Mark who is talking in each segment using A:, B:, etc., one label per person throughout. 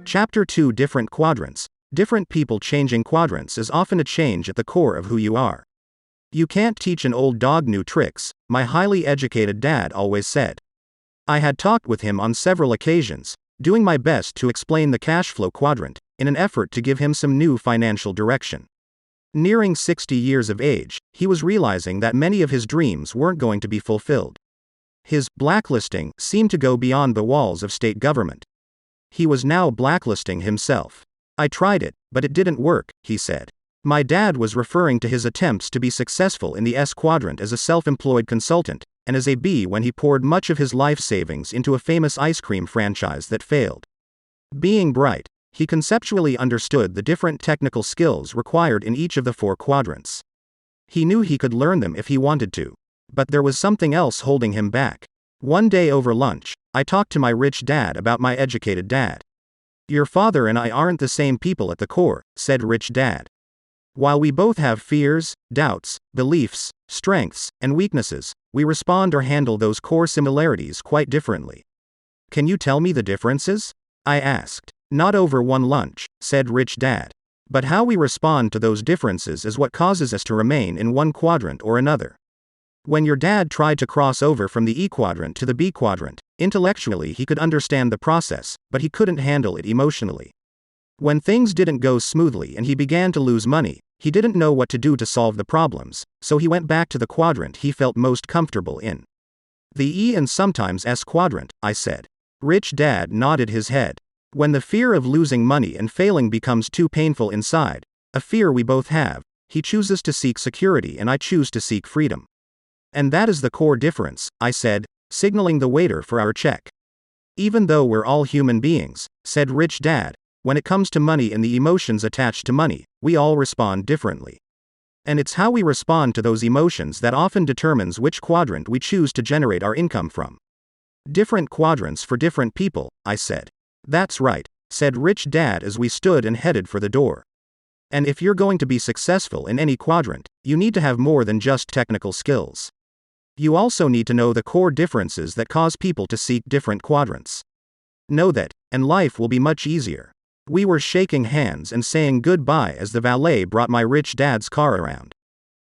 A: Chapter 2: Different Quadrants. Different people. Changing quadrants is often a change at the core of who you are. You can't teach an old dog new tricks, my highly educated dad always said. I had talked with him on several occasions, doing my best to explain the cash flow quadrant, in an effort to give him some new financial direction. Nearing 60 years of age, he was realizing that many of his dreams weren't going to be fulfilled. His blacklisting seemed to go beyond the walls of state government. He was now blacklisting himself. I tried it, but it didn't work, he said. My dad was referring to his attempts to be successful in the S quadrant as a self-employed consultant, and as a B when he poured much of his life savings into a famous ice cream franchise that failed. Being bright, he conceptually understood the different technical skills required in each of the 4 quadrants. He knew he could learn them if he wanted to. But there was something else holding him back. One day over lunch, I talked to my rich dad about my educated dad. Your father and I aren't the same people at the core, said rich dad. While we both have fears, doubts, beliefs, strengths, and weaknesses, we respond or handle those core similarities quite differently. Can you tell me the differences? I asked. Not over one lunch, said rich dad. But how we respond to those differences is what causes us to remain in one quadrant or another. When your dad tried to cross over from the E quadrant to the B quadrant, intellectually he could understand the process, but he couldn't handle it emotionally. When things didn't go smoothly and he began to lose money, he didn't know what to do to solve the problems, so he went back to the quadrant he felt most comfortable in. The E and sometimes S quadrant, I said. Rich dad nodded his head. When the fear of losing money and failing becomes too painful inside, a fear we both have, he chooses to seek security and I choose to seek freedom. And that is the core difference, I said, signaling the waiter for our check. Even though we're all human beings, said rich dad, when it comes to money and the emotions attached to money, we all respond differently. And it's how we respond to those emotions that often determines which quadrant we choose to generate our income from. Different quadrants for different people, I said. That's right, said rich dad as we stood and headed for the door. And if you're going to be successful in any quadrant, you need to have more than just technical skills. You also need to know the core differences that cause people to seek different quadrants. Know that, and life will be much easier. We were shaking hands and saying goodbye as the valet brought my rich dad's car around.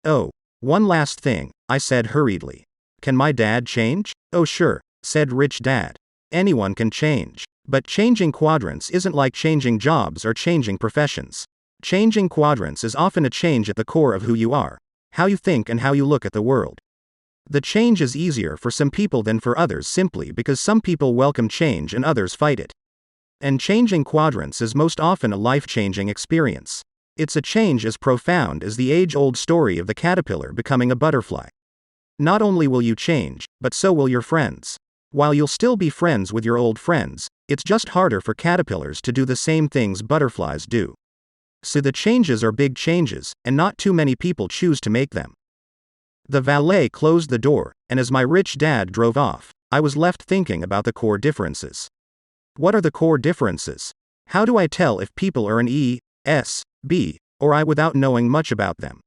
A: Oh, one last thing, I said hurriedly. Can my dad change? Oh sure, said rich dad. Anyone can change. But changing quadrants isn't like changing jobs or changing professions. Changing quadrants is often a change at the core of who you are, how you think and how you look at the world. The change is easier for some people than for others simply because some people welcome change and others fight it. And changing quadrants is most often a life-changing experience. It's a change as profound as the age-old story of the caterpillar becoming a butterfly. Not only will you change, but so will your friends. While you'll still be friends with your old friends, it's just harder for caterpillars to do the same things butterflies do. So the changes are big changes, and not too many people choose to make them. The valet closed the door, and as my rich dad drove off, I was left thinking about the core differences. What are the core differences? How do I tell if people are an E, S, B, or I without knowing much about them?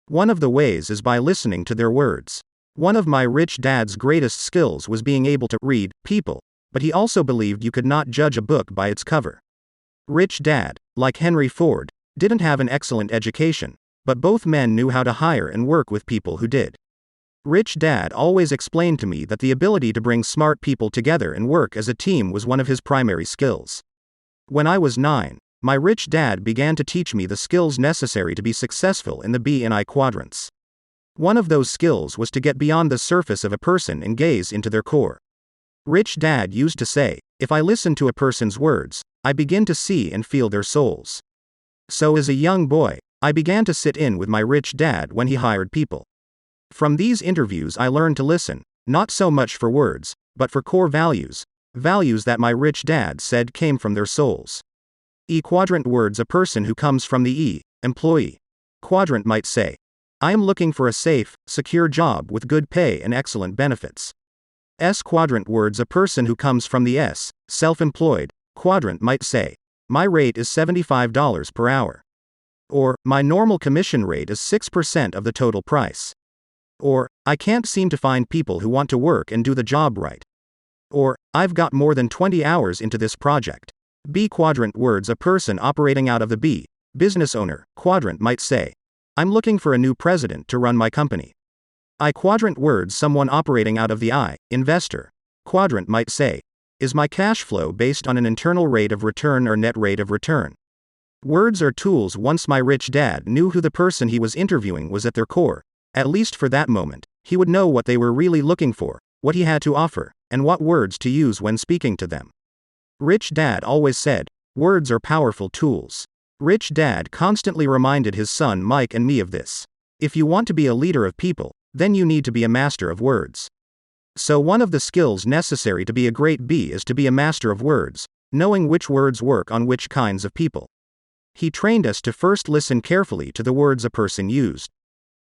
A: One of the ways is by listening to their words. One of my rich dad's greatest skills was being able to read people, but he also believed you could not judge a book by its cover. Rich dad, like Henry Ford, didn't have an excellent education, but both men knew how to hire and work with people who did. Rich dad always explained to me that the ability to bring smart people together and work as a team was one of his primary skills. When I was 9, my rich dad began to teach me the skills necessary to be successful in the B and I quadrants. One of those skills was to get beyond the surface of a person and gaze into their core. Rich dad used to say, if I listen to a person's words, I begin to see and feel their souls. So as a young boy, I began to sit in with my rich dad when he hired people. From these interviews I learned to listen, not so much for words, but for core values, values that my rich dad said came from their souls. E quadrant words: a person who comes from the E, employee quadrant might say, I am looking for a safe, secure job with good pay and excellent benefits. S quadrant words: a person who comes from the S, self-employed quadrant might say, my rate is $75 per hour. Or, my normal commission rate is 6% of the total price. Or, I can't seem to find people who want to work and do the job right. Or, I've got more than 20 hours into this project. B quadrant words. A person operating out of the B, business owner, quadrant might say, I'm looking for a new president to run my company. I quadrant words. Someone operating out of the I, investor, quadrant might say, is my cash flow based on an internal rate of return or net rate of return? Words are tools. Once my rich dad knew who the person he was interviewing was at their core, at least for that moment, he would know what they were really looking for, what he had to offer, and what words to use when speaking to them. Rich Dad always said, words are powerful tools. Rich Dad constantly reminded his son Mike and me of this. If you want to be a leader of people, then you need to be a master of words. So one of the skills necessary to be a great B is to be a master of words, knowing which words work on which kinds of people. He trained us to first listen carefully to the words a person used.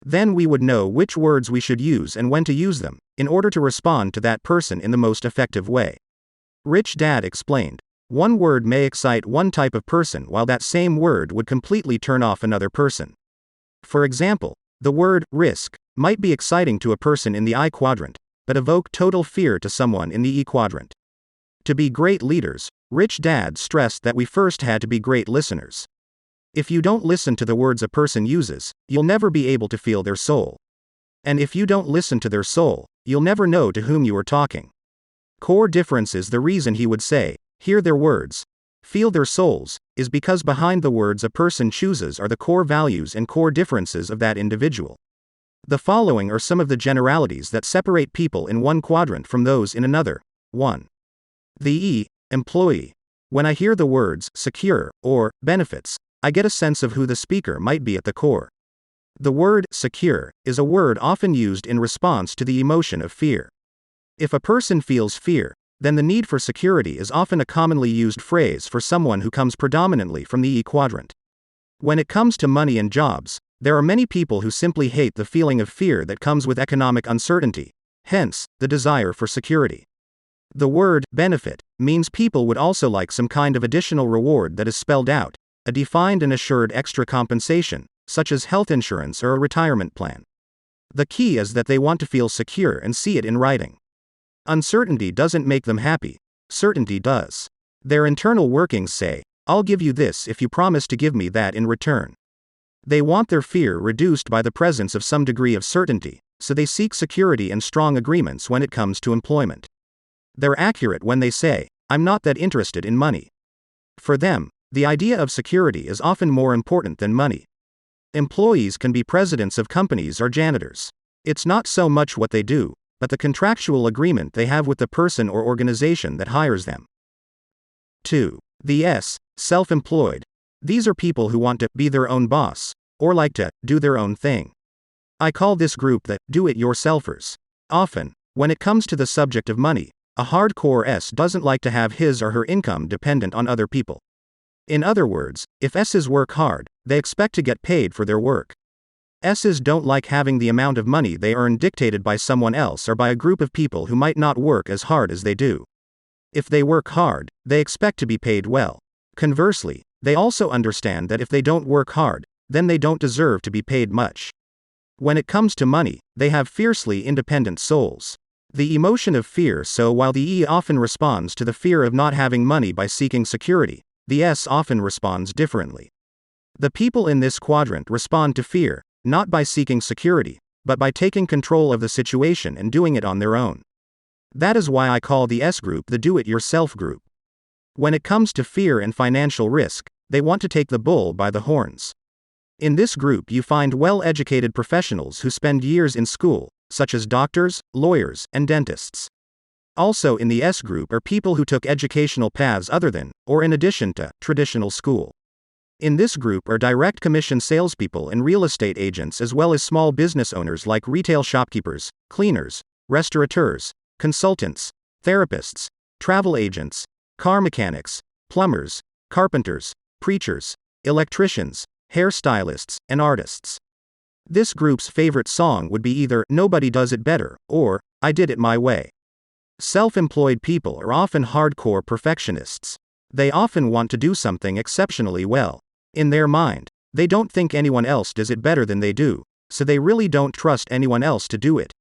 A: Then we would know which words we should use and when to use them, in order to respond to that person in the most effective way. Rich Dad explained, one word may excite one type of person while that same word would completely turn off another person. For example, the word risk might be exciting to a person in the I quadrant, but evoke total fear to someone in the E quadrant. To be great leaders, Rich Dad stressed that we first had to be great listeners. If you don't listen to the words a person uses, you'll never be able to feel their soul. And if you don't listen to their soul, you'll never know to whom you are talking. Core difference is the reason he would say, hear their words, feel their souls, is because behind the words a person chooses are the core values and core differences of that individual. The following are some of the generalities that separate people in one quadrant from those in another. 1. The E, employee. When I hear the words secure or benefits, I get a sense of who the speaker might be at the core. The word secure is a word often used in response to the emotion of fear. If a person feels fear, then the need for security is often a commonly used phrase for someone who comes predominantly from the E quadrant. When it comes to money and jobs, there are many people who simply hate the feeling of fear that comes with economic uncertainty, hence, the desire for security. The word benefit means people would also like some kind of additional reward that is spelled out, a defined and assured extra compensation, such as health insurance or a retirement plan. The key is that they want to feel secure and see it in writing. Uncertainty doesn't make them happy, certainty does. Their internal workings say, I'll give you this if you promise to give me that in return. They want their fear reduced by the presence of some degree of certainty, so they seek security and strong agreements when it comes to employment. They're accurate when they say, I'm not that interested in money. For them, the idea of security is often more important than money. Employees can be presidents of companies or janitors. It's not so much what they do, but the contractual agreement they have with the person or organization that hires them. 2. The S, self-employed. These are people who want to be their own boss, or like to do their own thing. I call this group the do-it-yourselfers. Often, when it comes to the subject of money, a hardcore S doesn't like to have his or her income dependent on other people. In other words, if S's work hard, they expect to get paid for their work. S's don't like having the amount of money they earn dictated by someone else or by a group of people who might not work as hard as they do. If they work hard, they expect to be paid well. Conversely, they also understand that if they don't work hard, then they don't deserve to be paid much. When it comes to money, they have fiercely independent souls. The emotion of fear. So while the E often responds to the fear of not having money by seeking security, the S often responds differently. The people in this quadrant respond to fear, not by seeking security, but by taking control of the situation and doing it on their own. That is why I call the S group the do-it-yourself group. When it comes to fear and financial risk, they want to take the bull by the horns. In this group you find well-educated professionals who spend years in school, such as doctors, lawyers, and dentists. Also in the S group are people who took educational paths other than, or in addition to, traditional school. In this group are direct commission salespeople and real estate agents, as well as small business owners like retail shopkeepers, cleaners, restaurateurs, consultants, therapists, travel agents, car mechanics, plumbers, carpenters, preachers, electricians, hairstylists, and artists. This group's favorite song would be either Nobody Does It Better or I Did It My Way. Self-employed people are often hardcore perfectionists. They often want to do something exceptionally well. In their mind, they don't think anyone else does it better than they do, so they really don't trust anyone else to do it.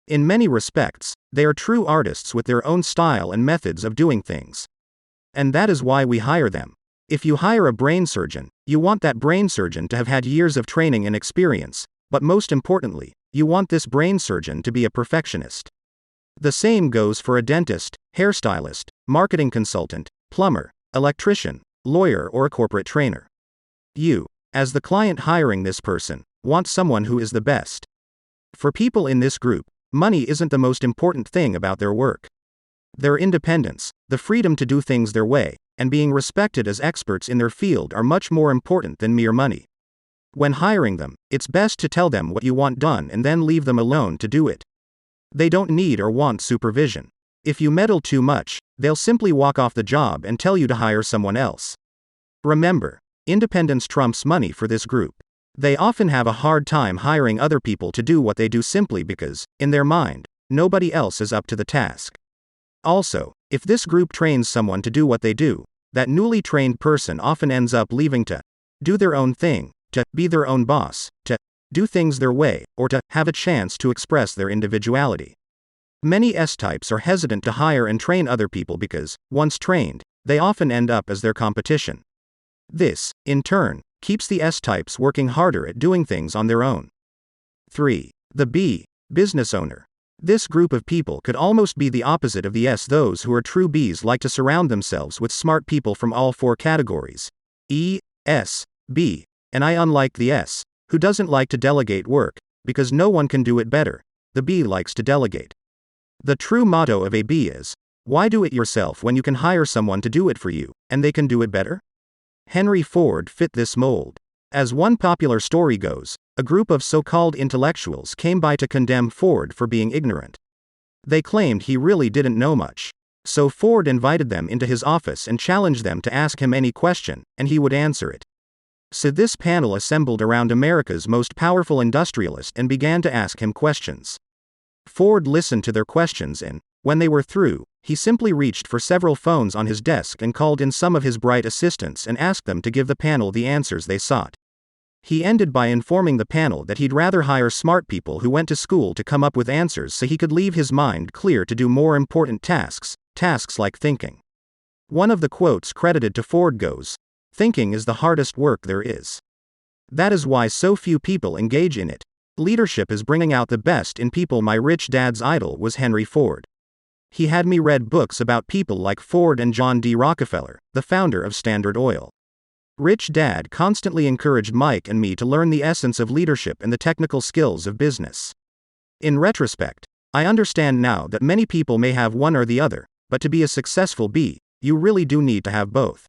A: In many respects, they are true artists with their own style and methods of doing things. And that is why we hire them. If you hire a brain surgeon, you want that brain surgeon to have had years of training and experience, but most importantly, you want this brain surgeon to be a perfectionist. The same goes for a dentist, hairstylist, marketing consultant, plumber, electrician, lawyer, or a corporate trainer. You, as the client hiring this person, want someone who is the best. For people in this group, money isn't the most important thing about their work. Their independence, the freedom to do things their way, and being respected as experts in their field are much more important than mere money. When hiring them, it's best to tell them what you want done and then leave them alone to do it. They don't need or want supervision. If you meddle too much, they'll simply walk off the job and tell you to hire someone else. Remember, independence trumps money for this group. They often have a hard time hiring other people to do what they do simply because, in their mind, nobody else is up to the task. Also, if this group trains someone to do what they do, that newly trained person often ends up leaving to do their own thing, to be their own boss, to do things their way, or to have a chance to express their individuality. Many S-types are hesitant to hire and train other people because, once trained, they often end up as their competition. This, in turn, keeps the S-types working harder at doing things on their own. 3. The B, business owner. This group of people could almost be the opposite of the S. Those who are true Bs like to surround themselves with smart people from all four categories: E, S, B, and I. Unlike the S, who doesn't like to delegate work, because no one can do it better, the B likes to delegate. The true motto of a B is, why do it yourself when you can hire someone to do it for you, and they can do it better? Henry Ford fit this mold. As one popular story goes, a group of so-called intellectuals came by to condemn Ford for being ignorant. They claimed he really didn't know much. So Ford invited them into his office and challenged them to ask him any question, and he would answer it. So this panel assembled around America's most powerful industrialist and began to ask him questions. Ford listened to their questions and, when they were through, he simply reached for several phones on his desk and called in some of his bright assistants and asked them to give the panel the answers they sought. He ended by informing the panel that he'd rather hire smart people who went to school to come up with answers so he could leave his mind clear to do more important tasks like thinking. One of the quotes credited to Ford goes, "Thinking is the hardest work there is." That is why so few people engage in it. Leadership is bringing out the best in people. My rich dad's idol was Henry Ford. He had me read books about people like Ford and John D. Rockefeller, the founder of Standard Oil. Rich Dad constantly encouraged Mike and me to learn the essence of leadership and the technical skills of business. In retrospect, I understand now that many people may have one or the other, but to be a successful B, you really do need to have both.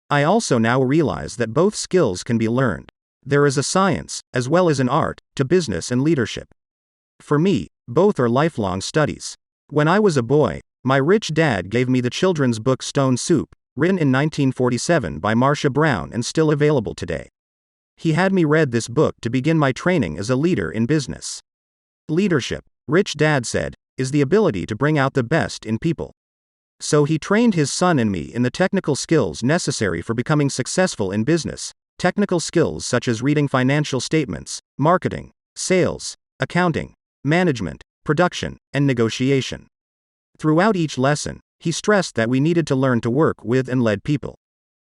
A: I also now realize that both skills can be learned. There is a science, as well as an art, to business and leadership. For me, both are lifelong studies. When I was a boy, my rich dad gave me the children's book Stone Soup, written in 1947 by Marcia Brown and still available today. He had me read this book to begin my training as a leader in business. Leadership, Rich Dad said, is the ability to bring out the best in people. So he trained his son and me in the technical skills necessary for becoming successful in business, technical skills such as reading financial statements, marketing, sales, accounting, management, production, and negotiation. Throughout each lesson, he stressed that we needed to learn to work with and lead people.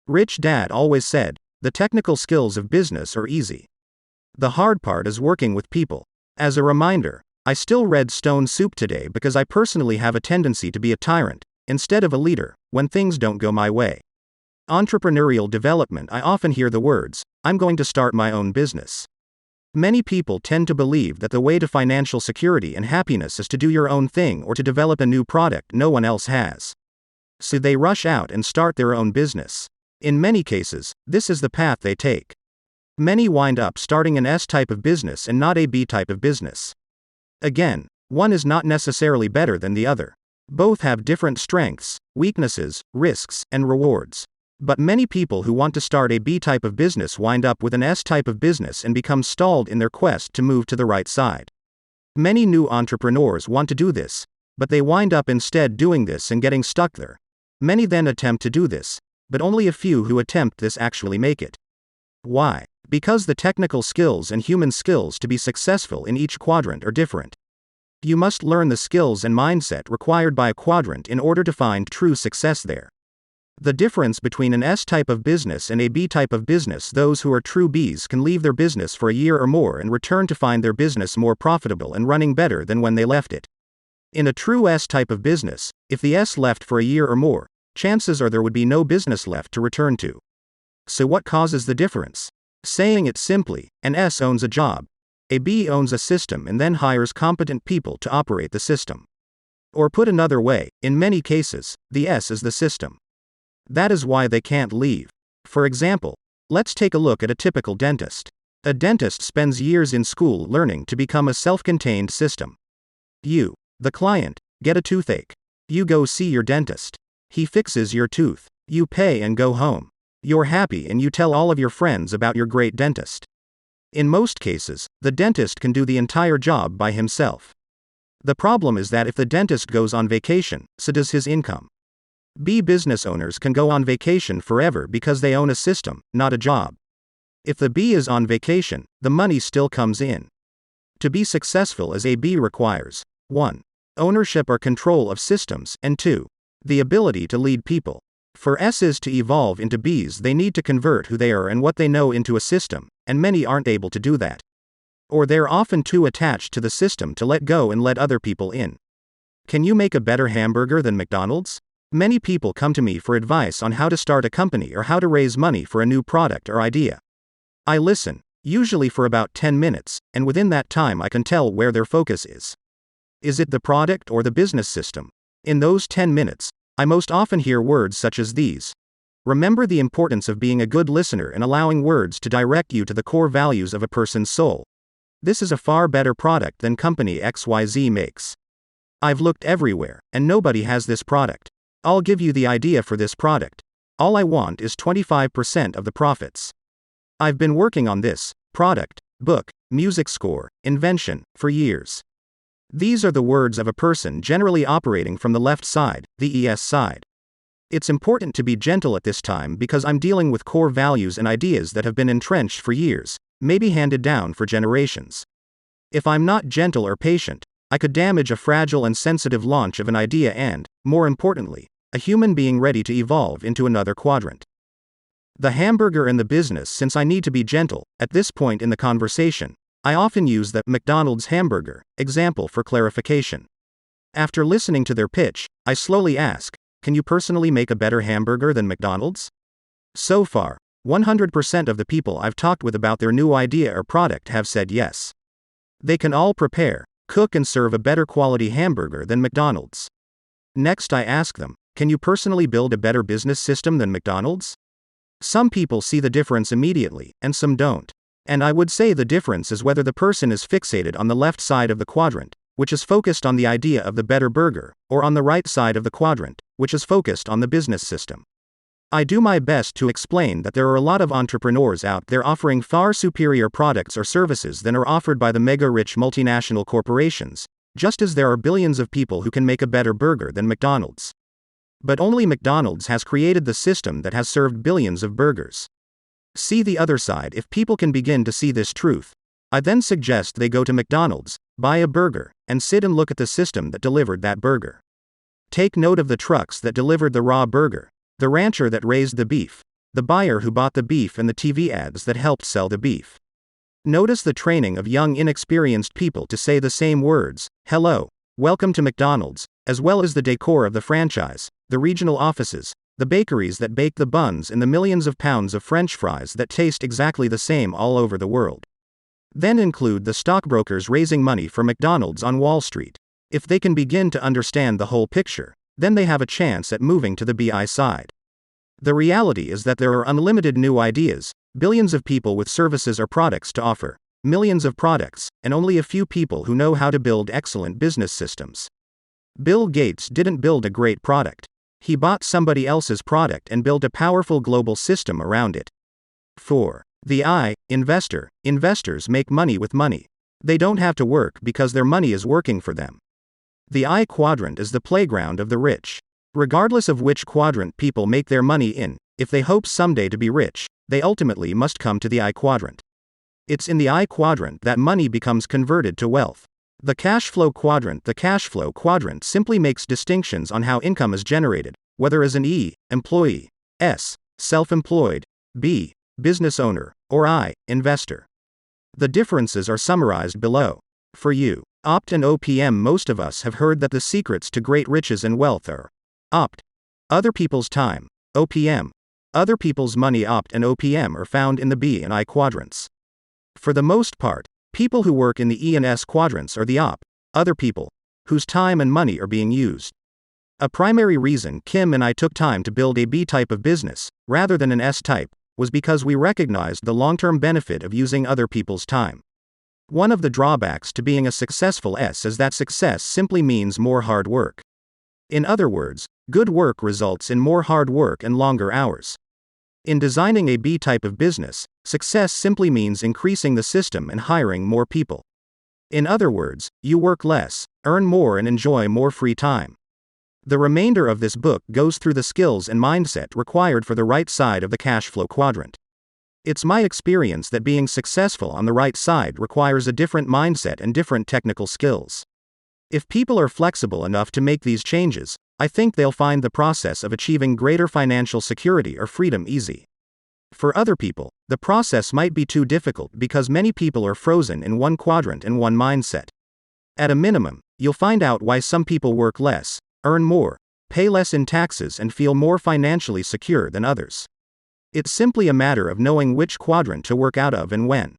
A: Rich Dad always said, the technical skills of business are easy. The hard part is working with people. As a reminder, I still read Stone Soup today because I personally have a tendency to be a tyrant, instead of a leader, when things don't go my way. Entrepreneurial development, I often hear the words, I'm going to start my own business. Many people tend to believe that the way to financial security and happiness is to do your own thing or to develop a new product no one else has. So they rush out and start their own business. In many cases, this is the path they take. Many wind up starting an S-type of business and not a B-type of business. Again, one is not necessarily better than the other. Both have different strengths, weaknesses, risks, and rewards. But many people who want to start a B-type of business wind up with an S-type of business and become stalled in their quest to move to the right side. Many new entrepreneurs want to do this, but they wind up instead doing this and getting stuck there. Many then attempt to do this, but only a few who attempt this actually make it. Why? Because the technical skills and human skills to be successful in each quadrant are different. You must learn the skills and mindset required by a quadrant in order to find true success there. The difference between an S type of business and a B type of business: those who are true Bs can leave their business for a year or more and return to find their business more profitable and running better than when they left it. In a true S type of business, if the S left for a year or more, chances are there would be no business left to return to. So what causes the difference? Saying it simply, an S owns a job. A B owns a system and then hires competent people to operate the system. Or put another way, in many cases, the S is the system. That is why they can't leave. For example, let's take a look at a typical dentist. A dentist spends years in school learning to become a self-contained system. You, the client, get a toothache. You go see your dentist. He fixes your tooth. You pay and go home. You're happy and you tell all of your friends about your great dentist. In most cases, the dentist can do the entire job by himself. The problem is that if the dentist goes on vacation, so does his income. B business owners can go on vacation forever because they own a system, not a job. If the B is on vacation, the money still comes in. To be successful as a B requires 1. Ownership or control of systems, and 2. The ability to lead people. For S's to evolve into Bs, they need to convert who they are and what they know into a system, and many aren't able to do that. Or they're often too attached to the system to let go and let other people in. Can you make a better hamburger than McDonald's? Many people come to me for advice on how to start a company or how to raise money for a new product or idea. I listen, usually for about 10 minutes, and within that time I can tell where their focus is. Is it the product or the business system? In those 10 minutes, I most often hear words such as these. Remember the importance of being a good listener and allowing words to direct you to the core values of a person's soul. This is a far better product than company XYZ makes. I've looked everywhere, and nobody has this product. I'll give you the idea for this product. All I want is 25% of the profits. I've been working on this product, book, music score, invention, for years. These are the words of a person generally operating from the left side, the ES side. It's important to be gentle at this time because I'm dealing with core values and ideas that have been entrenched for years, maybe handed down for generations. If I'm not gentle or patient, I could damage a fragile and sensitive launch of an idea and, more importantly, a human being ready to evolve into another quadrant. The hamburger and the business. Since I need to be gentle, at this point in the conversation, I often use the McDonald's hamburger example for clarification. After listening to their pitch, I slowly ask, can you personally make a better hamburger than McDonald's? So far, 100% of the people I've talked with about their new idea or product have said yes. They can all prepare, cook and serve a better quality hamburger than McDonald's. Next I ask them, can you personally build a better business system than McDonald's? Some people see the difference immediately, and some don't. And I would say the difference is whether the person is fixated on the left side of the quadrant, which is focused on the idea of the better burger, or on the right side of the quadrant, which is focused on the business system. I do my best to explain that there are a lot of entrepreneurs out there offering far superior products or services than are offered by the mega-rich multinational corporations, just as there are billions of people who can make a better burger than McDonald's. But only McDonald's has created the system that has served billions of burgers. See the other side. If people can begin to see this truth, I then suggest they go to McDonald's, buy a burger, and sit and look at the system that delivered that burger. Take note of the trucks that delivered the raw burger, the rancher that raised the beef, the buyer who bought the beef, and the TV ads that helped sell the beef. Notice the training of young inexperienced people to say the same words, hello, welcome to McDonald's, as well as the decor of the franchise, the regional offices, the bakeries that bake the buns, and the millions of pounds of French fries that taste exactly the same all over the world. Then include the stockbrokers raising money for McDonald's on Wall Street. If they can begin to understand the whole picture, then they have a chance at moving to the BI side. The reality is that there are unlimited new ideas, billions of people with services or products to offer, millions of products, and only a few people who know how to build excellent business systems. Bill Gates didn't build a great product. He bought somebody else's product and built a powerful global system around it. 4. The I, investor. Investors make money with money. They don't have to work because their money is working for them. The I quadrant is the playground of the rich. Regardless of which quadrant people make their money in, if they hope someday to be rich, they ultimately must come to the I quadrant. It's in the I quadrant that money becomes converted to wealth. The cash flow quadrant simply makes distinctions on how income is generated, whether as an E, employee, S, self-employed, B, business owner, or I, investor. The differences are summarized below. For you, Opt and OPM. Most of us have heard that the secrets to great riches and wealth are Opt, other people's time, OPM, other people's money. Opt and OPM are found in the B and I quadrants. For the most part, people who work in the E and S quadrants are the Opt, other people, whose time and money are being used. A primary reason Kim and I took time to build a B type of business, rather than an S type, was because we recognized the long-term benefit of using other people's time. One of the drawbacks to being a successful S is that success simply means more hard work. In other words, good work results in more hard work and longer hours. In designing a B type of business, success simply means increasing the system and hiring more people. In other words, you work less, earn more, and enjoy more free time. The remainder of this book goes through the skills and mindset required for the right side of the cash flow quadrant. It's my experience that being successful on the right side requires a different mindset and different technical skills. If people are flexible enough to make these changes, I think they'll find the process of achieving greater financial security or freedom easy. For other people, the process might be too difficult because many people are frozen in one quadrant and one mindset. At a minimum, you'll find out why some people work less, earn more, pay less in taxes, and feel more financially secure than others. It's simply a matter of knowing which quadrant to work out of and when.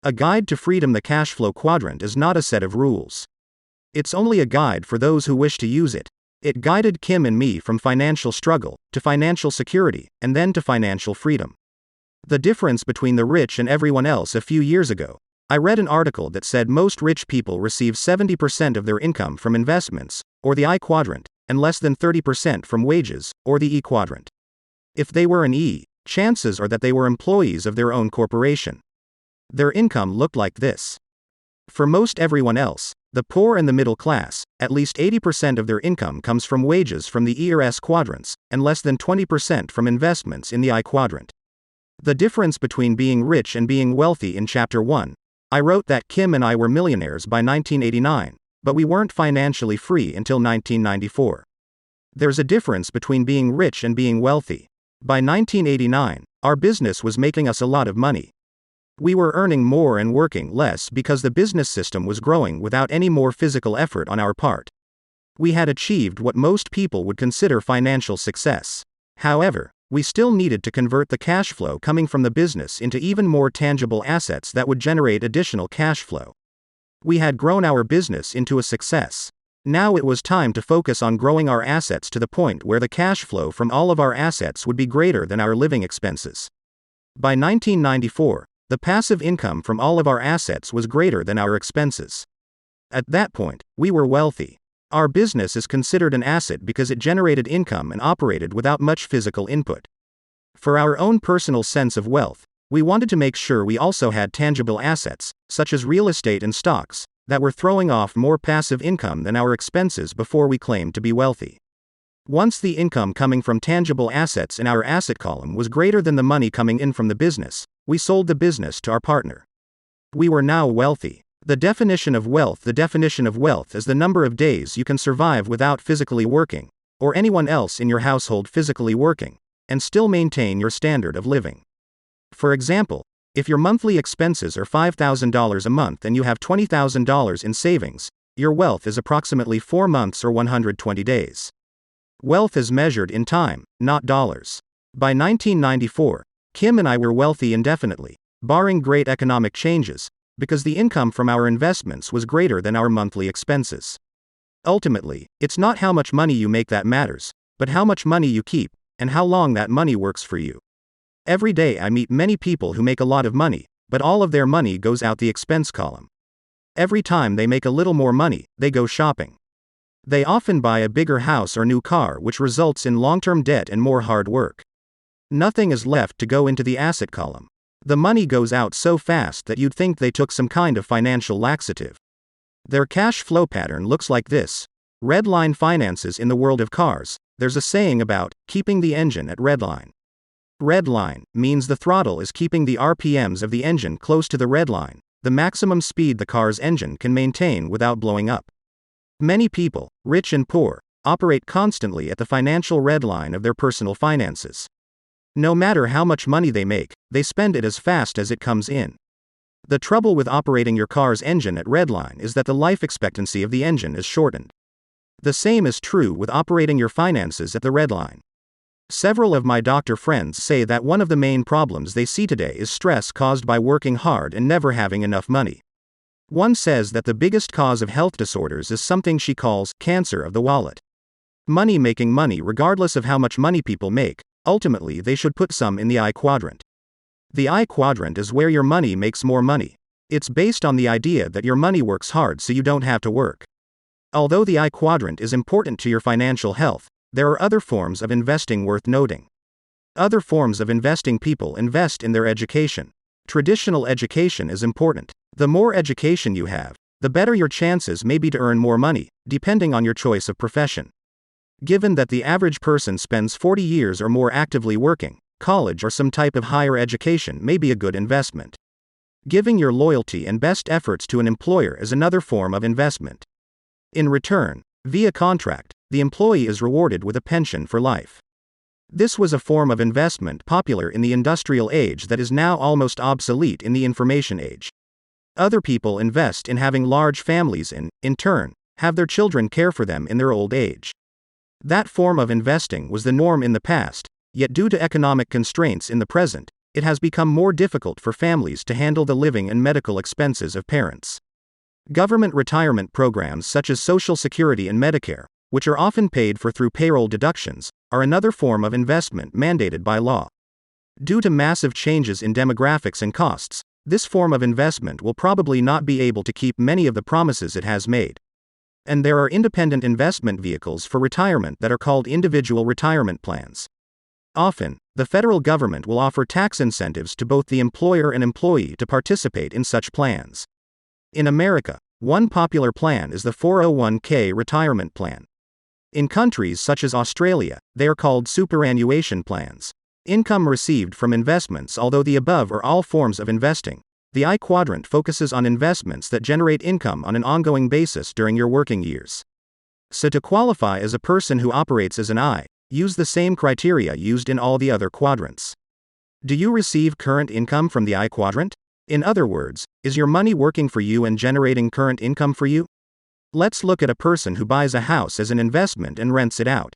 A: A guide to freedom. The cash flow quadrant is not a set of rules. It's only a guide for those who wish to use it. It guided Kim and me from financial struggle, to financial security, and then to financial freedom. The difference between the rich and everyone else. A few years ago, I read an article that said most rich people receive 70% of their income from investments, or the I quadrant, and less than 30% from wages, or the E quadrant. If they were an E, chances are that they were employees of their own corporation. Their income looked like this. For most everyone else, the poor and the middle class, at least 80% of their income comes from wages from the E or S quadrants, and less than 20% from investments in the I quadrant. The difference between being rich and being wealthy. In Chapter 1, I wrote that Kim and I were millionaires by 1989, but we weren't financially free until 1994. There's a difference between being rich and being wealthy. By 1989, our business was making us a lot of money. We were earning more and working less because the business system was growing without any more physical effort on our part. We had achieved what most people would consider financial success. However, we still needed to convert the cash flow coming from the business into even more tangible assets that would generate additional cash flow. We had grown our business into a success. Now it was time to focus on growing our assets to the point where the cash flow from all of our assets would be greater than our living expenses. By 1994, the passive income from all of our assets was greater than our expenses. At that point, we were wealthy. Our business is considered an asset because it generated income and operated without much physical input. For our own personal sense of wealth, we wanted to make sure we also had tangible assets, such as real estate and stocks, that were throwing off more passive income than our expenses before we claimed to be wealthy. Once the income coming from tangible assets in our asset column was greater than the money coming in from the business, we sold the business to our partner. We were now wealthy. The definition of wealth is the number of days you can survive without physically working, or anyone else in your household physically working, and still maintain your standard of living. For example, if your monthly expenses are $5,000 a month and you have $20,000 in savings, your wealth is approximately 4 months or 120 days. Wealth is measured in time, not dollars. By 1994, Kim and I were wealthy indefinitely, barring great economic changes, because the income from our investments was greater than our monthly expenses. Ultimately, it's not how much money you make that matters, but how much money you keep, and how long that money works for you. Every day I meet many people who make a lot of money, but all of their money goes out the expense column. Every time they make a little more money, they go shopping. They often buy a bigger house or new car, which results in long-term debt and more hard work. Nothing is left to go into the asset column. The money goes out so fast that you'd think they took some kind of financial laxative. Their cash flow pattern looks like this. Red line finances. In the world of cars, there's a saying about keeping the engine at redline. Red line means the throttle is keeping the RPMs of the engine close to the red line, the maximum speed the car's engine can maintain without blowing up. Many people, rich and poor, operate constantly at the financial red line of their personal finances. No matter how much money they make, they spend it as fast as it comes in. The trouble with operating your car's engine at redline is that the life expectancy of the engine is shortened. The same is true with operating your finances at the redline. Several of my doctor friends say that one of the main problems they see today is stress caused by working hard and never having enough money. One says that the biggest cause of health disorders is something she calls cancer of the wallet. Money making money regardless of how much money people make, ultimately they should put some in the I quadrant. The I quadrant is where your money makes more money. It's based on the idea that your money works hard so you don't have to work. Although the I quadrant is important to your financial health, there are other forms of investing worth noting. Other forms of investing: people invest in their education. Traditional education is important. The more education you have, the better your chances may be to earn more money, depending on your choice of profession. Given that the average person spends 40 years or more actively working, college or some type of higher education may be a good investment. Giving your loyalty and best efforts to an employer is another form of investment. In return, via contract, the employee is rewarded with a pension for life. This was a form of investment popular in the industrial age that is now almost obsolete in the information age. Other people invest in having large families and, in turn, have their children care for them in their old age. That form of investing was the norm in the past, yet due to economic constraints in the present, it has become more difficult for families to handle the living and medical expenses of parents. Government retirement programs such as Social Security and Medicare, which are often paid for through payroll deductions, are another form of investment mandated by law. Due to massive changes in demographics and costs, this form of investment will probably not be able to keep many of the promises it has made. And there are independent investment vehicles for retirement that are called individual retirement plans. Often, the federal government will offer tax incentives to both the employer and employee to participate in such plans. In America, one popular plan is the 401k retirement plan. In countries such as Australia, they are called superannuation plans. Income received from investments. Although the above are all forms of investing, the I quadrant focuses on investments that generate income on an ongoing basis during your working years. So to qualify as a person who operates as an I, use the same criteria used in all the other quadrants. Do you receive current income from the I quadrant? In other words, is your money working for you and generating current income for you? Let's look at a person who buys a house as an investment and rents it out.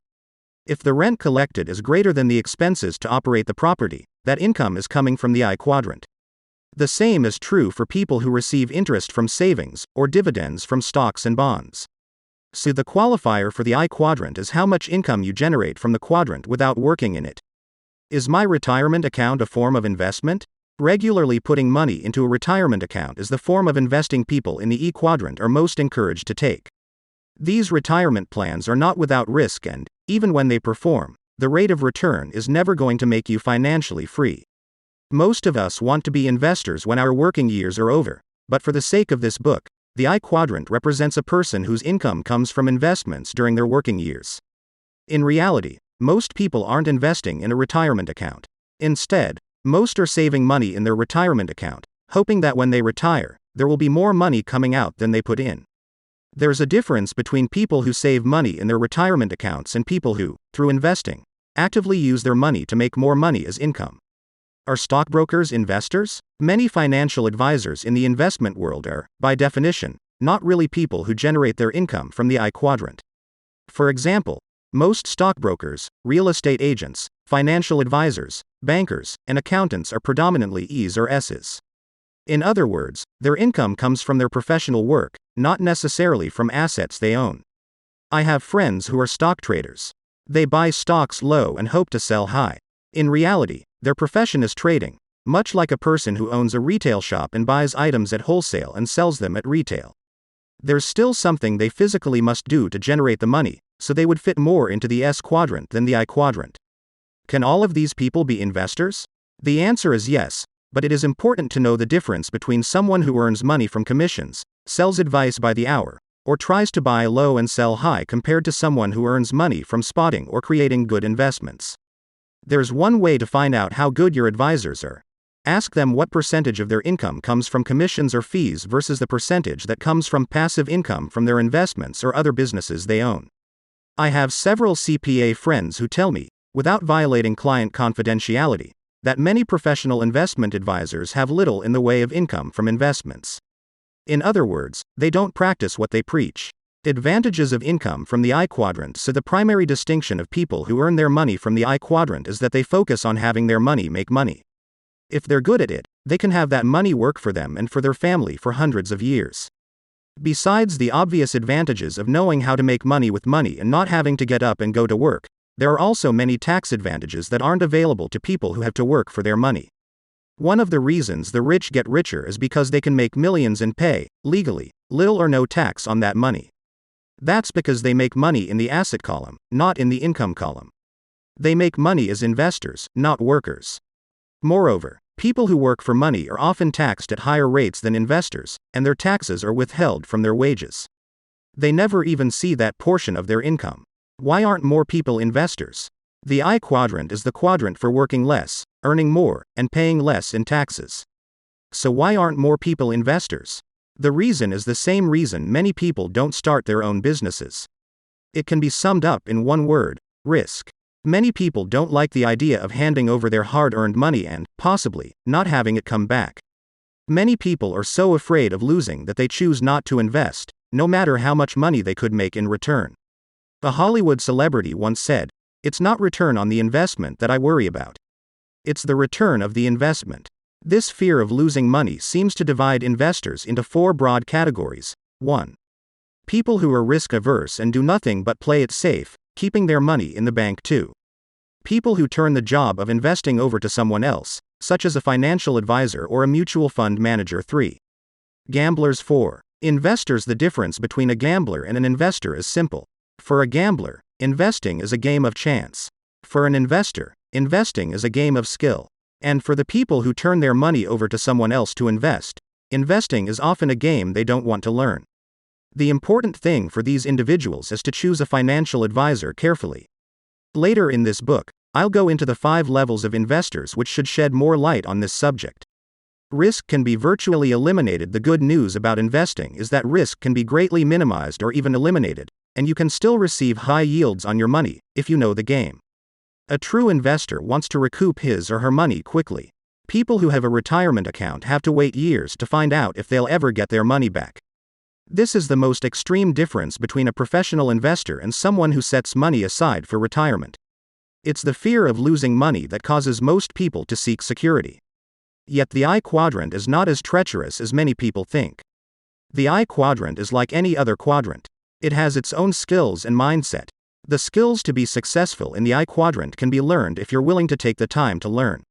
A: If the rent collected is greater than the expenses to operate the property, that income is coming from the I quadrant. The same is true for people who receive interest from savings or dividends from stocks and bonds. So the qualifier for the I quadrant is how much income you generate from the quadrant without working in it. Is my retirement account a form of investment? Regularly putting money into a retirement account is the form of investing people in the E quadrant are most encouraged to take. These retirement plans are not without risk and, even when they perform, the rate of return is never going to make you financially free. Most of us want to be investors when our working years are over, but for the sake of this book, the I quadrant represents a person whose income comes from investments during their working years. In reality, most people aren't investing in a retirement account. Instead, most are saving money in their retirement account, hoping that when they retire, there will be more money coming out than they put in. There's a difference between people who save money in their retirement accounts and people who, through investing, actively use their money to make more money as income. Are stockbrokers investors? Many financial advisors in the investment world are, by definition, not really people who generate their income from the I quadrant. For example, most stockbrokers, real estate agents, financial advisors, bankers, and accountants are predominantly E's or S's. In other words, their income comes from their professional work, not necessarily from assets they own. I have friends who are stock traders. They buy stocks low and hope to sell high. In reality, their profession is trading, much like a person who owns a retail shop and buys items at wholesale and sells them at retail. There's still something they physically must do to generate the money, so they would fit more into the S quadrant than the I quadrant. Can all of these people be investors? The answer is yes, but it is important to know the difference between someone who earns money from commissions, sells advice by the hour, or tries to buy low and sell high compared to someone who earns money from spotting or creating good investments. There's one way to find out how good your advisors are. Ask them what percentage of their income comes from commissions or fees versus the percentage that comes from passive income from their investments or other businesses they own. I have several CPA friends who tell me, without violating client confidentiality, that many professional investment advisors have little in the way of income from investments. In other words, they don't practice what they preach. Advantages of income from the I quadrant. So the primary distinction of people who earn their money from the I quadrant is that they focus on having their money make money. If they're good at it, they can have that money work for them and for their family for hundreds of years. Besides the obvious advantages of knowing how to make money with money and not having to get up and go to work, there are also many tax advantages that aren't available to people who have to work for their money. One of the reasons the rich get richer is because they can make millions and pay, legally, little or no tax on that money. That's because they make money in the asset column, not in the income column. They make money as investors, not workers. Moreover, people who work for money are often taxed at higher rates than investors, and their taxes are withheld from their wages. They never even see that portion of their income. Why aren't more people investors? The I quadrant is the quadrant for working less, earning more, and paying less in taxes. So why aren't more people investors? The reason is the same reason many people don't start their own businesses. It can be summed up in one word: risk. Many people don't like the idea of handing over their hard-earned money and, possibly, not having it come back. Many people are so afraid of losing that they choose not to invest, no matter how much money they could make in return. A Hollywood celebrity once said, "It's not return on the investment that I worry about. It's the return of the investment." This fear of losing money seems to divide investors into four broad categories. 1. People who are risk-averse and do nothing but play it safe, keeping their money in the bank. 2. People who turn the job of investing over to someone else, such as a financial advisor or a mutual fund manager. 3. Gamblers. 4. Investors. The difference between a gambler and an investor is simple. For a gambler, investing is a game of chance. For an investor, investing is a game of skill. And for the people who turn their money over to someone else to invest, investing is often a game they don't want to learn. The important thing for these individuals is to choose a financial advisor carefully. Later in this book, I'll go into the 5 levels of investors which should shed more light on this subject. Risk can be virtually eliminated. The good news about investing is that risk can be greatly minimized or even eliminated, and you can still receive high yields on your money, if you know the game. A true investor wants to recoup his or her money quickly. People who have a retirement account have to wait years to find out if they'll ever get their money back. This is the most extreme difference between a professional investor and someone who sets money aside for retirement. It's the fear of losing money that causes most people to seek security. Yet the I quadrant is not as treacherous as many people think. The I quadrant is like any other quadrant. It has its own skills and mindset. The skills to be successful in the I quadrant can be learned if you're willing to take the time to learn.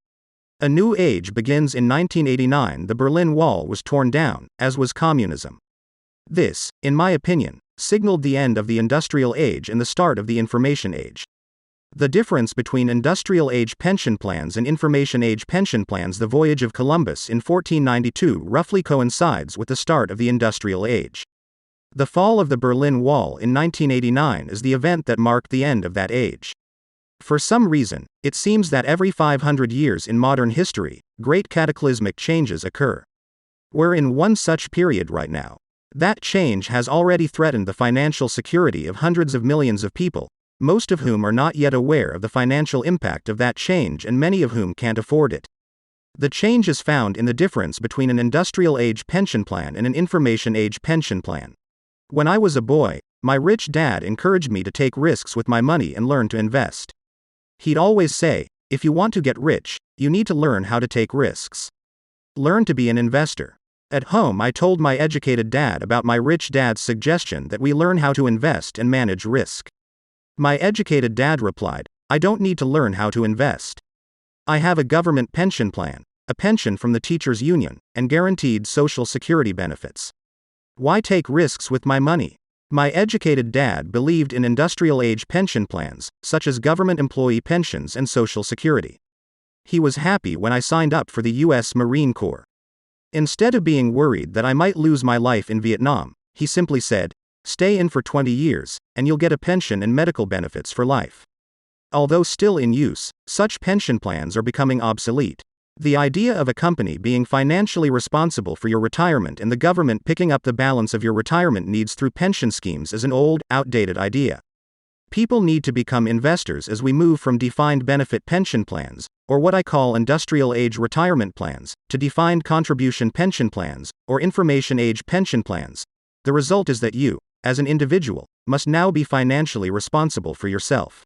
A: A new age begins in 1989. The Berlin Wall was torn down, as was communism. This, in my opinion, signaled the end of the industrial age and the start of the information age. The difference between industrial age pension plans and information age pension plans. The voyage of Columbus in 1492 roughly coincides with the start of the industrial age. The fall of the Berlin Wall in 1989 is the event that marked the end of that age. For some reason, it seems that every 500 years in modern history, great cataclysmic changes occur. We're in one such period right now. That change has already threatened the financial security of hundreds of millions of people, most of whom are not yet aware of the financial impact of that change and many of whom can't afford it. The change is found in the difference between an industrial age pension plan and an information age pension plan. When I was a boy, my rich dad encouraged me to take risks with my money and learn to invest. He'd always say, if you want to get rich, you need to learn how to take risks. Learn to be an investor. At home, I told my educated dad about my rich dad's suggestion that we learn how to invest and manage risk. My educated dad replied, I don't need to learn how to invest. I have a government pension plan, a pension from the teachers' union, and guaranteed social security benefits. Why take risks with my money? My educated dad believed in industrial age pension plans, such as government employee pensions and social security. He was happy when I signed up for the U.S. Marine Corps. Instead of being worried that I might lose my life in Vietnam, he simply said, stay in for 20 years, and you'll get a pension and medical benefits for life. Although still in use, such pension plans are becoming obsolete. The idea of a company being financially responsible for your retirement and the government picking up the balance of your retirement needs through pension schemes is an old, outdated idea. People need to become investors as we move from defined benefit pension plans, or what I call industrial age retirement plans, to defined contribution pension plans, or information age pension plans. The result is that you, as an individual, must now be financially responsible for yourself.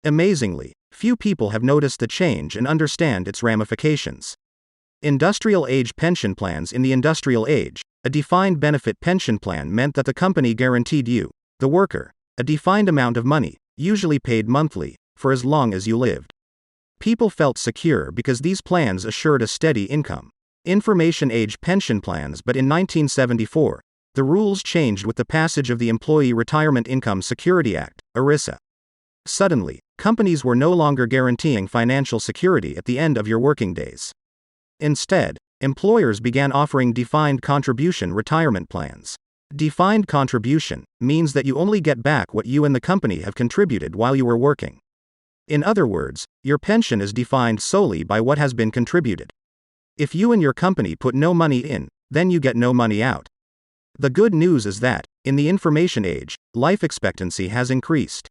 A: Amazingly, few people have noticed the change and understand its ramifications. Industrial age pension plans. In the industrial age, a defined benefit pension plan meant that the company guaranteed you, the worker, a defined amount of money, usually paid monthly, for as long as you lived. People felt secure because these plans assured a steady income. Information age pension plans. But in 1974, the rules changed with the passage of the Employee Retirement Income Security Act, ERISA. Suddenly, companies were no longer guaranteeing financial security at the end of your working days. Instead, employers began offering defined contribution retirement plans. Defined contribution means that you only get back what you and the company have contributed while you were working. In other words, your pension is defined solely by what has been contributed. If you and your company put no money in, then you get no money out. The good news is that, in the information age, life expectancy has increased.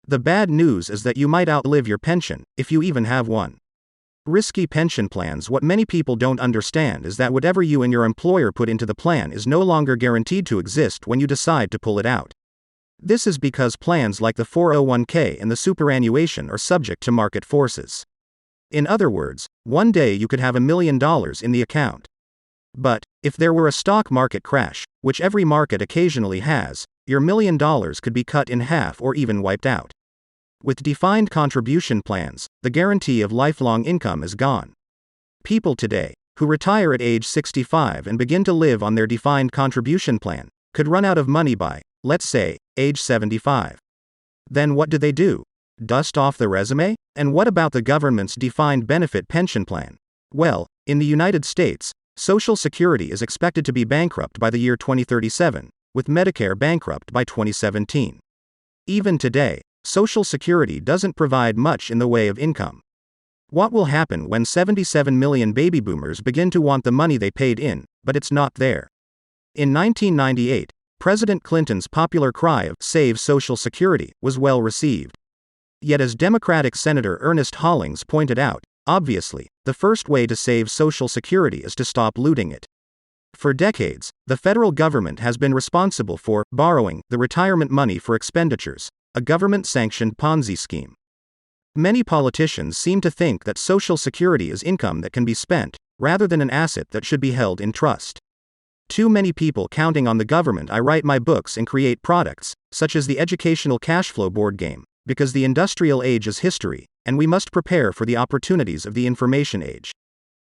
A: The bad news is that you might outlive your pension, if you even have one. Risky pension plans. What many people don't understand is that whatever you and your employer put into the plan is no longer guaranteed to exist when you decide to pull it out. This is because plans like the 401k and the superannuation are subject to market forces. In other words, one day you could have $1 million in the account. But, if there were a stock market crash, which every market occasionally has, your $1 million could be cut in half or even wiped out. With defined contribution plans, the guarantee of lifelong income is gone. People today, who retire at age 65 and begin to live on their defined contribution plan, could run out of money by, let's say, age 75. Then what do? Dust off the resume? And what about the government's defined benefit pension plan? Well, in the United States, Social Security is expected to be bankrupt by the year 2037, with Medicare bankrupt by 2017. Even today, Social Security doesn't provide much in the way of income. What will happen when 77 million baby boomers begin to want the money they paid in, but it's not there? In 1998, President Clinton's popular cry of "Save Social Security" was well received. Yet as Democratic Senator Ernest Hollings pointed out, obviously, the first way to save Social Security is to stop looting it. For decades, the federal government has been responsible for borrowing the retirement money for expenditures, a government-sanctioned Ponzi scheme. Many politicians seem to think that Social Security is income that can be spent, rather than an asset that should be held in trust. Too many people counting on the government. I write my books and create products, such as the educational cash flow board game, because the industrial age is history, and we must prepare for the opportunities of the information age.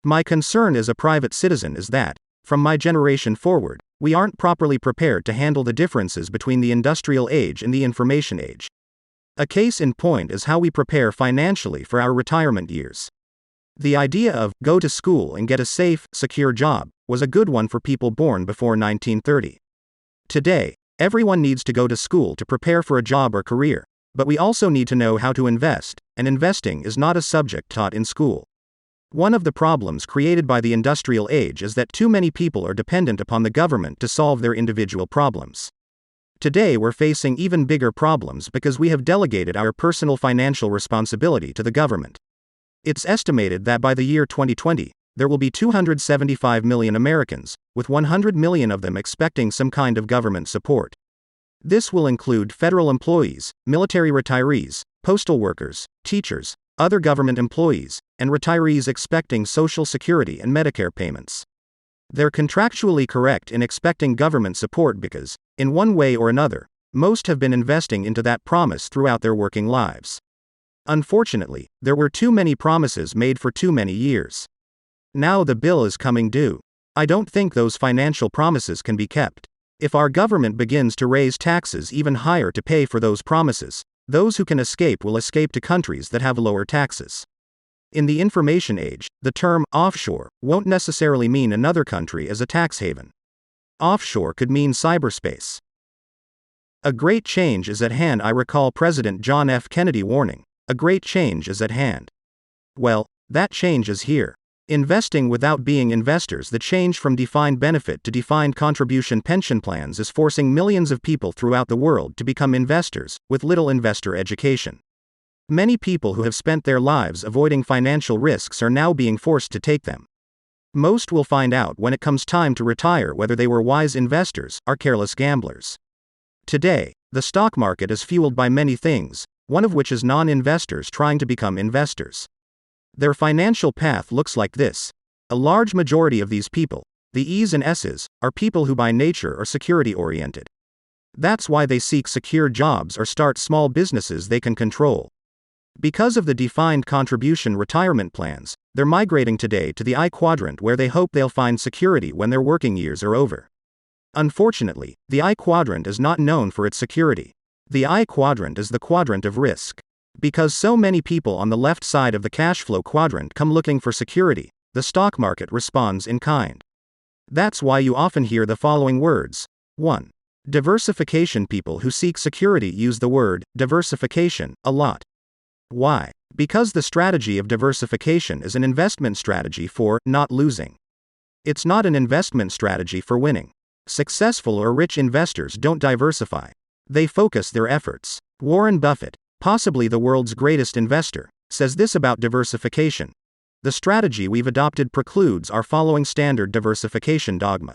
A: My concern as a private citizen is that, from my generation forward, we aren't properly prepared to handle the differences between the industrial age and the information age. A case in point is how we prepare financially for our retirement years. The idea of go to school and get a safe, secure job was a good one for people born before 1930. Today, everyone needs to go to school to prepare for a job or career, but we also need to know how to invest, and investing is not a subject taught in school. One of the problems created by the industrial age is that too many people are dependent upon the government to solve their individual problems. Today we're facing even bigger problems because we have delegated our personal financial responsibility to the government. It's estimated that by the year 2020, there will be 275 million Americans, with 100 million of them expecting some kind of government support. This will include federal employees, military retirees, postal workers, teachers, other government employees, and retirees expecting Social Security and Medicare payments. They're contractually correct in expecting government support because, in one way or another, most have been investing into that promise throughout their working lives. Unfortunately, there were too many promises made for too many years. Now the bill is coming due. I don't think those financial promises can be kept. If our government begins to raise taxes even higher to pay for those promises, those who can escape will escape to countries that have lower taxes. In the information age, the term offshore won't necessarily mean another country as a tax haven. Offshore could mean cyberspace. A great change is at hand. I recall President John F. Kennedy warning, a great change is at hand. Well, that change is here. Investing without being investors. The change from defined benefit to defined contribution pension plans is forcing millions of people throughout the world to become investors, with little investor education. Many people who have spent their lives avoiding financial risks are now being forced to take them. Most will find out when it comes time to retire whether they were wise investors or careless gamblers. Today, the stock market is fueled by many things, one of which is non-investors trying to become investors. Their financial path looks like this. A large majority of these people, the E's and S's, are people who by nature are security-oriented. That's why they seek secure jobs or start small businesses they can control. Because of the defined contribution retirement plans, they're migrating today to the I quadrant where they hope they'll find security when their working years are over. Unfortunately, the I quadrant is not known for its security. The I quadrant is the quadrant of risk. Because so many people on the left side of the cash flow quadrant come looking for security, the stock market responds in kind. That's why you often hear the following words. 1. Diversification. People who seek security use the word diversification a lot. Why? Because the strategy of diversification is an investment strategy for not losing. It's not an investment strategy for winning. Successful or rich investors don't diversify. They focus their efforts. Warren Buffett, possibly the world's greatest investor, says this about diversification. The strategy we've adopted precludes our following standard diversification dogma.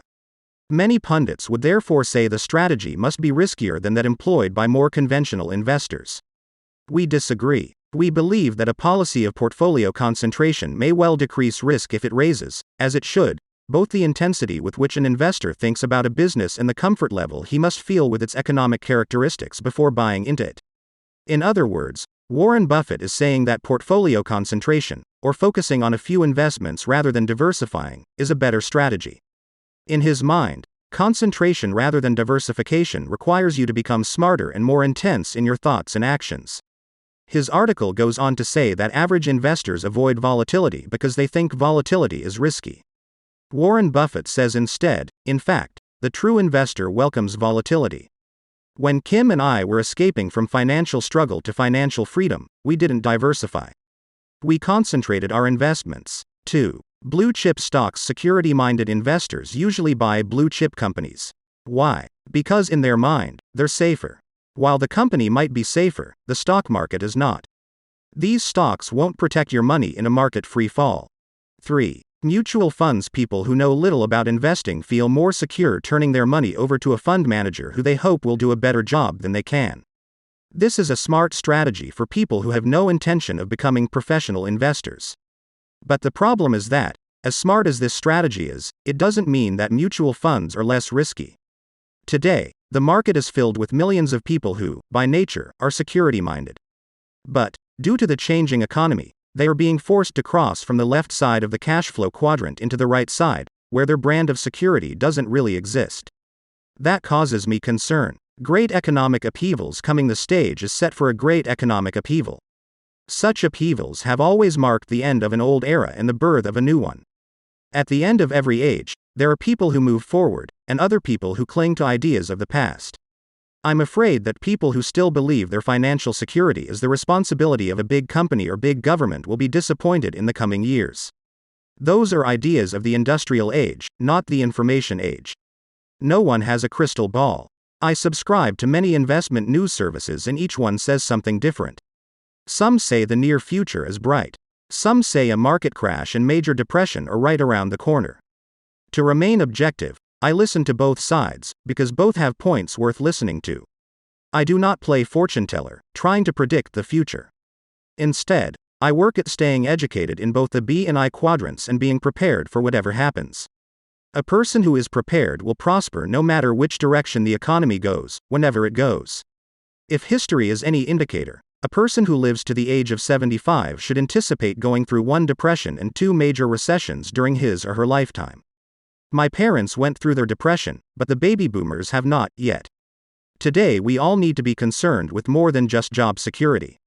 A: Many pundits would therefore say the strategy must be riskier than that employed by more conventional investors. We disagree. We believe that a policy of portfolio concentration may well decrease risk if it raises, as it should, both the intensity with which an investor thinks about a business and the comfort level he must feel with its economic characteristics before buying into it. In other words, Warren Buffett is saying that portfolio concentration, or focusing on a few investments rather than diversifying, is a better strategy. In his mind, concentration rather than diversification requires you to become smarter and more intense in your thoughts and actions. His article goes on to say that average investors avoid volatility because they think volatility is risky. Warren Buffett says instead, in fact, the true investor welcomes volatility. When Kim and I were escaping from financial struggle to financial freedom, we didn't diversify. We concentrated our investments. 2. Blue chip stocks. Security-minded investors usually buy blue chip companies. Why? Because in their mind, they're safer. While the company might be safer, the stock market is not. These stocks won't protect your money in a market free fall. 3. Mutual funds. People who know little about investing feel more secure turning their money over to a fund manager who they hope will do a better job than they can. This is a smart strategy for people who have no intention of becoming professional investors. But the problem is that, as smart as this strategy is, it doesn't mean that mutual funds are less risky. Today, the market is filled with millions of people who, by nature, are security-minded. But, due to the changing economy, they are being forced to cross from the left side of the cash flow quadrant into the right side, where their brand of security doesn't really exist. That causes me concern. Great economic upheavals coming. The stage is set for a great economic upheaval. Such upheavals have always marked the end of an old era and the birth of a new one. At the end of every age, there are people who move forward, and other people who cling to ideas of the past. I'm afraid that people who still believe their financial security is the responsibility of a big company or big government will be disappointed in the coming years. Those are ideas of the industrial age, not the information age. No one has a crystal ball. I subscribe to many investment news services and each one says something different. Some say the near future is bright. Some say a market crash and major depression are right around the corner. To remain objective, I listen to both sides, because both have points worth listening to. I do not play fortune teller, trying to predict the future. Instead, I work at staying educated in both the B and I quadrants and being prepared for whatever happens. A person who is prepared will prosper no matter which direction the economy goes, whenever it goes. If history is any indicator, a person who lives to the age of 75 should anticipate going through 1 depression and 2 major recessions during his or her lifetime. My parents went through their depression, but the baby boomers have not yet. Today we all need to be concerned with more than just job security.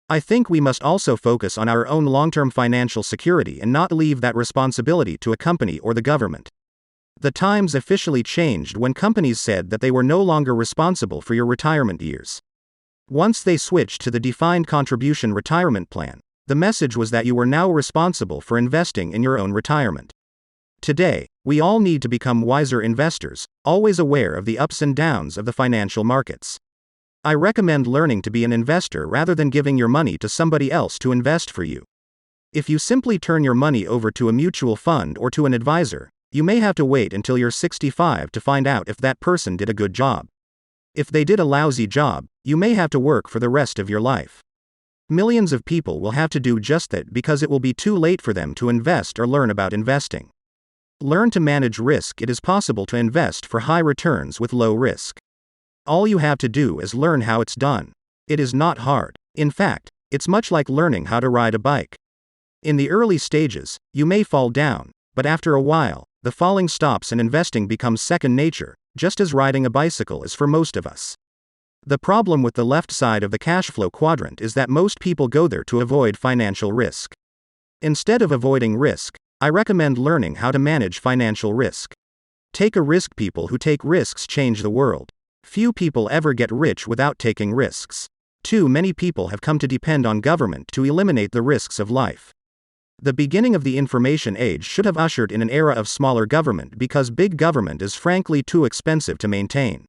A: I think we must also focus on our own long-term financial security and not leave that responsibility to a company or the government. The times officially changed when companies said that they were no longer responsible for your retirement years. Once they switched to the defined contribution retirement plan, the message was that you were now responsible for investing in your own retirement. Today, we all need to become wiser investors, always aware of the ups and downs of the financial markets. I recommend learning to be an investor rather than giving your money to somebody else to invest for you. If you simply turn your money over to a mutual fund or to an advisor, you may have to wait until you're 65 to find out if that person did a good job. If they did a lousy job, you may have to work for the rest of your life. Millions of people will have to do just that because it will be too late for them to invest or learn about investing. Learn to manage risk. It is possible to invest for high returns with low risk. All you have to do is learn how it's done. It is not hard. In fact, it's much like learning how to ride a bike. In the early stages, you may fall down, but after a while, the falling stops and investing becomes second nature, just as riding a bicycle is for most of us. The problem with the left side of the cash flow quadrant is that most people go there to avoid financial risk. Instead of avoiding risk, I recommend learning how to manage financial risk. Take a risk. People who take risks change the world. Few people ever get rich without taking risks. Too many people have come to depend on government to eliminate the risks of life. The beginning of the information age should have ushered in an era of smaller government because big government is frankly too expensive to maintain.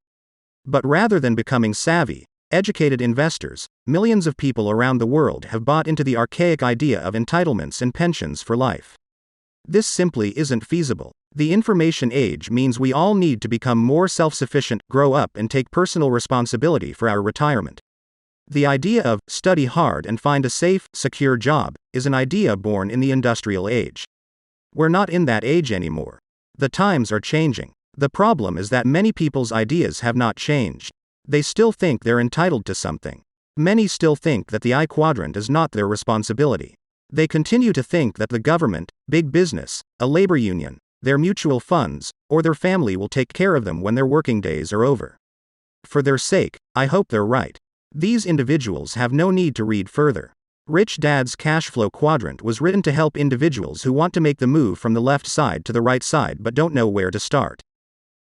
A: But rather than becoming savvy, educated investors, millions of people around the world have bought into the archaic idea of entitlements and pensions for life. This simply isn't feasible. The information age means we all need to become more self-sufficient, grow up, and take personal responsibility for our retirement. The idea of study hard and find a safe, secure job is an idea born in the industrial age. We're not in that age anymore. The times are changing. The problem is that many people's ideas have not changed. They still think they're entitled to something. Many still think that the I quadrant is not their responsibility. They continue to think that the government, big business, a labor union, their mutual funds, or their family will take care of them when their working days are over. For their sake, I hope they're right. These individuals have no need to read further. Rich Dad's Cash Flow Quadrant was written to help individuals who want to make the move from the left side to the right side but don't know where to start.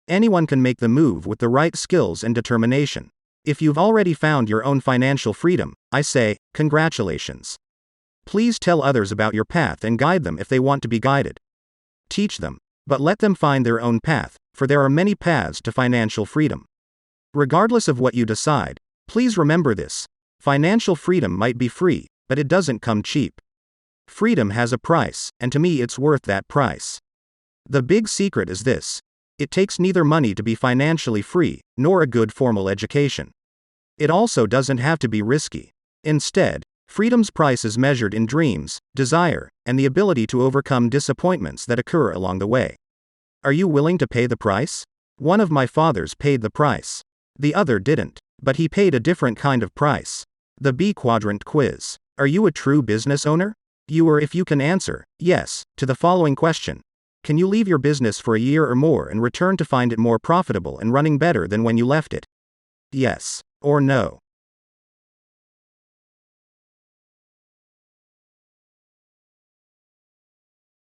A: Anyone can make the move with the right skills and determination. If you've already found your own financial freedom, I say, congratulations. Please tell others about your path and guide them if they want to be guided. Teach them, but let them find their own path, for there are many paths to financial freedom. Regardless of what you decide, please remember this: financial freedom might be free, but it doesn't come cheap. Freedom has a price, and to me it's worth that price. The big secret is this: it takes neither money to be financially free, nor a good formal education. It also doesn't have to be risky. Instead, freedom's price is measured in dreams, desire, and the ability to overcome disappointments that occur along the way. Are you willing to pay the price? One of my fathers paid the price. The other didn't, but he paid a different kind of price. The B quadrant quiz. Are you a true business owner? If you can answer yes to the following question: can you leave your business for a year or more and return to find it more profitable and running better than when you left it? Yes or no.